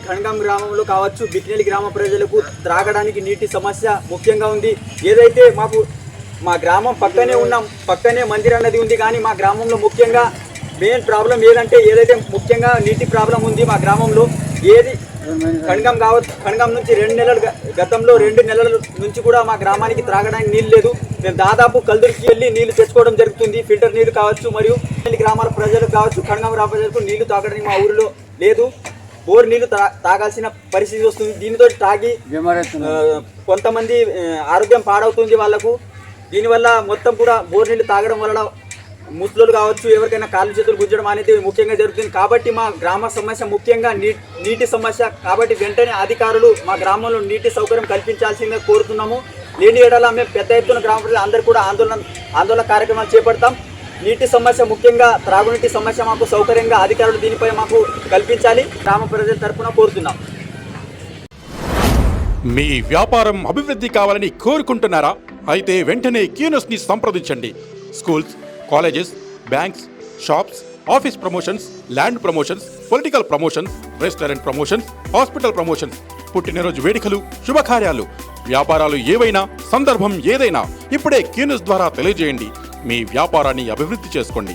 ఖణ్గం గ్రామంలో కావచ్చు, బిక్నేలి గ్రామ ప్రజలకు త్రాగడానికి నీటి సమస్య ముఖ్యంగా ఉంది. ఏదైతే మా గ్రామం పక్కనే మందిర్ అన్నది ఉంది, కానీ మా గ్రామంలో ముఖ్యంగా మెయిన్ ప్రాబ్లం ఏదైతే ముఖ్యంగా నీటి ప్రాబ్లం ఉంది మా గ్రామంలో. ఖణ్గం నుంచి 2 నెలలు గతంలో 2 నెలల నుంచి కూడా మా గ్రామానికి త్రాగడానికి నీళ్ళు లేదు. మేము దాదాపు కల్దురికి వెళ్ళి నీళ్లు తెచ్చుకోవడం జరుగుతుంది. ఫిల్టర్ నీళ్ళు కావచ్చు, మరియు గ్రామాల ప్రజలకు కావచ్చు, ఖణ్గం గ్రామ ప్రజలకు నీళ్లు తాగడానికి మా ఊరిలో లేదు. బోర్ నీళ్లు తాగాల్సిన పరిస్థితి వస్తుంది. దీనితో తాగి కొంతమంది ఆరోగ్యం పాడవుతుంది వాళ్ళకు. దీనివల్ల మొత్తం కూడా బోర్ నీళ్లు తాగడం వల్ల ముసలులు కావచ్చు, ఎవరికైనా కాళ్ళు చేతులు గుంజడం అనేది ముఖ్యంగా జరుగుతుంది. కాబట్టి మా గ్రామ సమస్య ముఖ్యంగా నీటి సమస్య. కాబట్టి వెంటనే అధికారులు మా గ్రామంలో నీటి సౌకర్యం కల్పించాల్సిందిగా కోరుతున్నాము. లేని ఏడలా మేము పెద్ద ఎత్తున గ్రామ ప్రజలు అందరూ కూడా ఆందోళన కార్యక్రమాలు చేపడతాం. నీటి సమస్య ముఖ్యంగా త్రాగునీటి సమస్య మాకు సౌకర్యంగా అధికారులు దీనిపై మాకు కల్పించాలి. గ్రామ ప్రజల తరఫున కోరుతున్నాం. మీ వ్యాపారం అభివృద్ధి కావాలని కోరుకుంటున్నారా? అయితే వెంటనే క్యూనస్ని సంప్రదించండి. Schools, colleges, banks, shops, office promotions, land promotions, political promotions, restaurant promotions, hospital promotions, పుట్టినరోజు వేడుకలు, శుభకార్యాలు, వ్యాపారాలు ఏవైనా, సందర్భం ఏదైనా ఇప్పుడే క్యూనస్ ద్వారా తెలియజేయండి. మీ వ్యాపారాన్ని అభివృద్ధి చేసుకోండి.